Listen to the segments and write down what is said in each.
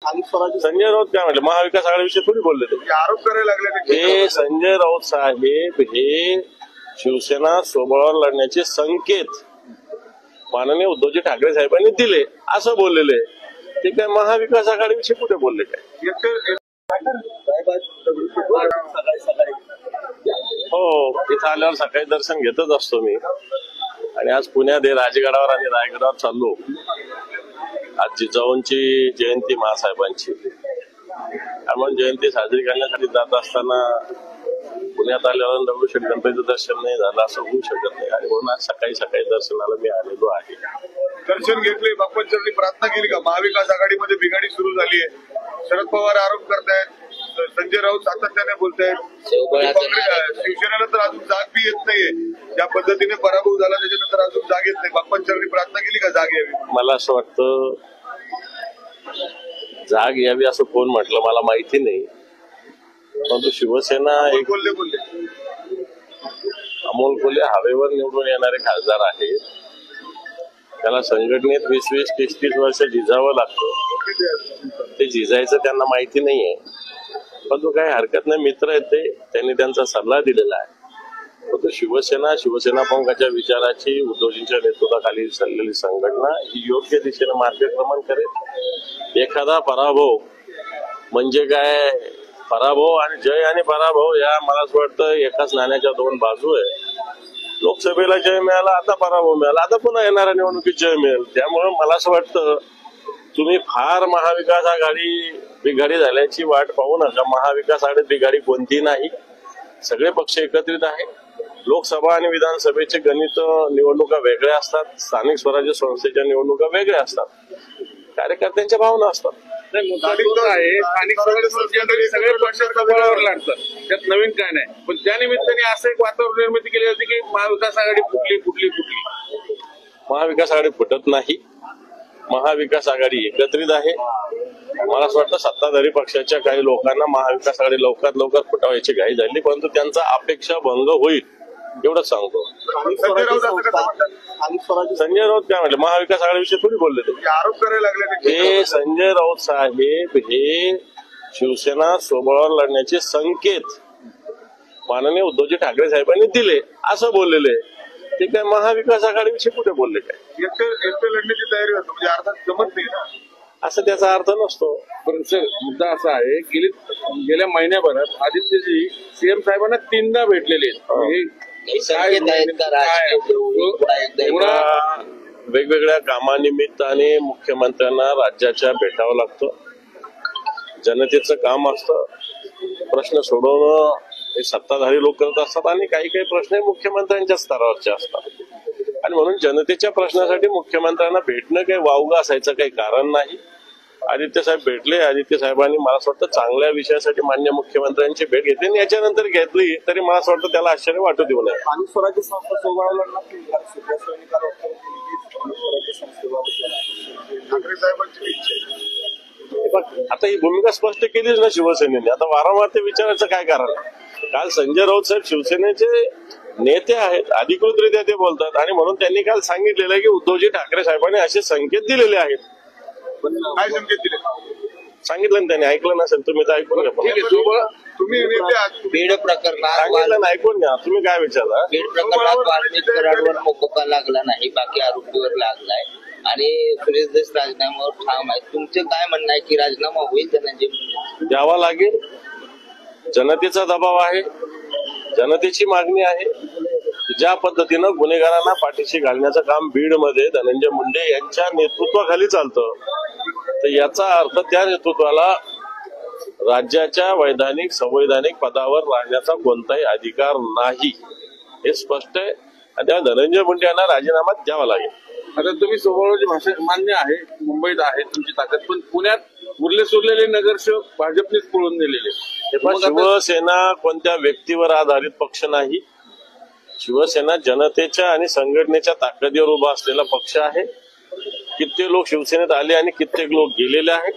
संजय राऊत काय म्हटले, महाविकास आघाडीविषयी थोडी बोलले ते, आरोप करायला लागले हे संजय राऊत साहेब हे शिवसेना सोबळावर लढण्याचे संकेत माननीय उद्धवजी ठाकरे साहेबांनी दिले असं बोललेले. ते काय महाविकास आघाडीविषयी कुठे बोलले काय? हो, इथं आल्यावर सकाळी दर्शन घेतच असतो मी. आणि आज पुण्यात राजगडावर आणि रायगडावर चाललो. आज जिजाऊंची जयंती महासाहेबांची, आपण जयंती साजरी करण्यासाठी जात असताना पुण्यात आल्यावर दगडूशेठ गणपतीचं दर्शन नाही झालं असं होऊ शकत नाही. आणि म्हणून आज सकाळी सकाळी दर्शनाला मी आलेलो आहे. दर्शन घेतले, बाप्पांची प्रार्थना केली का? महाविकास आघाडीमध्ये बिघाडी सुरू झाली आहे. शरद पवार आरोप करतायत, संजय राऊत सातत्याने बोलतायत. शिवसेनेला तर अजून जाग बी येत नाहीये. ज्या पद्धतीने पराभव झाला त्याच्यानंतर अजून जाग येत नाही. बाप्पांची प्रार्थना केली का जाग यावी? मला असं वाटतं जाग यावी असं कोण म्हटलं मला माहिती नाही. परंतु शिवसेना एक अमोल कोल्हे हवेवर निवडून येणारे खासदार आहेत. त्याला संघटनेत 20-20, 30-30 वर्ष झिजावं लागतं. ते झिजायचं त्यांना माहिती नाहीये. पण तो काही हरकत नाही, मित्र आहेत ते, त्यांनी त्यांचा सल्ला दिलेला आहे. परंतु शिवसेना पंखाच्या विचाराची उद्धवजींच्या नेतृत्वाखाली चाललेली संघटना ही योग्य दिशेने मार्गक्रमण करेल. एखादा पराभव म्हणजे काय, पराभव आणि जय आणि पराभव या मला असं वाटतं एकाच नाण्याच्या दोन बाजू आहे. लोकसभेला जय मिळाला, आता पराभव मिळाला, आता पुन्हा येणाऱ्या निवडणुकीत जय मिळेल. त्यामुळे मला असं वाटतं तुम्ही फार महाविकास आघाडी बिघाडी झाल्याची वाट पाहू नका. महाविकास आघाडीत बिघाडी कोणती नाही. सगळे पक्ष एकत्रित आहे. लोकसभा आणि विधानसभेचे गणित निवडणुका वेगळ्या असतात, स्थानिक स्वराज्य संस्थेच्या निवडणुका वेगळ्या असतात, कार्यकर्त्यांच्या भावना असतात. स्थानिक स्वराज्य संस्थेमध्ये सगळे पक्ष बळावर लागतात, त्यात नवीन काय नाही. पण त्या निमित्ताने असं एक वातावरण निर्मिती केली जाते की महाविकास आघाडी फुटली. महाविकास आघाडी फुटत नाही. महाविकास आघाडी एकत्रित आहे. मला असं वाटतं सत्ताधारी पक्षाच्या काही लोकांना महाविकास आघाडी लवकरात लवकर फुटावायची घाई झाली, परंतु त्यांचा अपेक्षा भंग होईल एवढंच सांगतो. संजय राऊत काय म्हटले, महाविकास आघाडीविषयी थोडी बोलले ते, आरोप करायला लागले हे संजय राऊत साहेब हे शिवसेना सोबळावर लढण्याचे संकेत माननीय उद्धवजी ठाकरे साहेबांनी दिले असं बोललेले. ते काय महाविकास आघाडीविषयी कुठे बोलले काय? एकटे लढण्याची तयारी होती, म्हणजे अर्थात जमत नाही ना असं त्याचा अर्थ नसतो. पण सर मुद्दा असा आहे, गेल्या महिन्याभरात आदित्यजी सीएम साहेबांना 3दा भेटलेले आहेत. वेगवेगळ्या कामानिमित्ताने मुख्यमंत्र्यांना राज्याच्या भेटावं लागतं. जनतेचं काम असतं. प्रश्न सोडवणं हे सत्ताधारी लोक करत असतात आणि काही काही प्रश्न हे मुख्यमंत्र्यांच्या स्तरावरचे असतात. आणि म्हणून जनतेच्या प्रश्नासाठी मुख्यमंत्र्यांना भेटणं काही वावगं असायचं काही कारण नाही. आदित्य साहेब भेटले. आदित्य साहेबांनी मला असं वाटतं चांगल्या विषयासाठी मान्य मुख्यमंत्र्यांची भेट घेतली आणि याच्यानंतर घेतली तरी मला असं वाटतं त्याला आश्चर्य वाटू देऊ नये. स्थानिक स्वराज्य संस्था सोबळावर ठाकरे साहेबांची आता ही भूमिका स्पष्ट केलीच ना शिवसेनेने. आता वारंवार ते विचारायचं काय कारण? काल संजय राऊत साहेब शिवसेनेचे नेते आहेत, अधिकृतरित्या ते बोलतात आणि म्हणून त्यांनी काल सांगितलेलं आहे की उद्धवजी ठाकरे साहेबांनी असे संकेत दिलेले आहेत. काय संकेत दिले सांगितलं ना त्यांनी, ऐकलं नसेल तुम्ही तर ऐकून घ्या. तुम्ही बीड प्रकरणात सांगितलं ना, ऐकून घ्या. तुम्ही काय विचारला? बीड प्रकरणात वाल्मिक कराडवर मोकोका लागला नाही, बाकी आरोपीवर लागलाय आणि सुरेश देश राजीनाम्यावर ठाम आहे. तुमचे काय म्हणणं आहे की राजीनामा होईल धनंजय मुंडे? द्यावा लागेल. जनतेचा दबाव आहे, जनतेची मागणी आहे. ज्या पद्धतीनं गुन्हेगारांना पाठीशी घालण्याचं काम बीडमध्ये धनंजय मुंडे यांच्या नेतृत्वाखाली चालतं, तर याचा अर्थ त्या नेतृत्वाला राज्याच्या वैधानिक संवैधानिक पदावर राहण्याचा कोणताही अधिकार नाही, हे स्पष्ट आहे. आणि त्या धनंजय मुंडे यांना राजीनामा द्यावा लागेल. आता तुम्ही सोबळावरची भाषा मान्य आहे, मुंबईत आहे तुमची ताकद, पण पुण्यात उरले सुरलेले नगरसेवक भाजपनेच पळून दिलेले. शिवसेना कोणत्या व्यक्तीवर आधारित पक्ष नाही. शिवसेना जनतेच्या आणि संघटनेच्या ताकदीवर उभा असलेला पक्ष आहे. कित्येक लोक शिवसेनेत आले आणि कित्येक लोक गेलेले आहेत.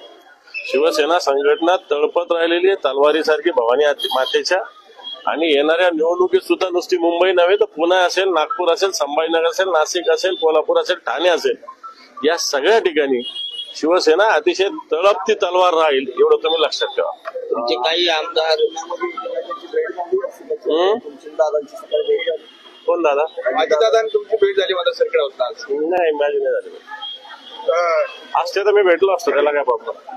शिवसेना संघटना तळपत राहिलेली आहे तलवारीसारखी भवानी मातेच्या. आणि येणाऱ्या निवडणुकीत सुद्धा नुसती मुंबई नव्हे तर पुणे असेल, नागपूर असेल, संभाजीनगर असेल, नाशिक असेल, कोल्हापूर असेल, ठाणे असेल, या सगळ्या ठिकाणी शिवसेना अतिशय तळपती तलवार राहील एवढं तुम्ही लक्षात ठेवा. तुमचे काही आमदार कोण दादा? दादा तुमची भेट झाली माझा सर्कल होता नाही माझी नाही झाली. असते तर मी भेटलो असतो, त्याला काय प्रॉब्लेम.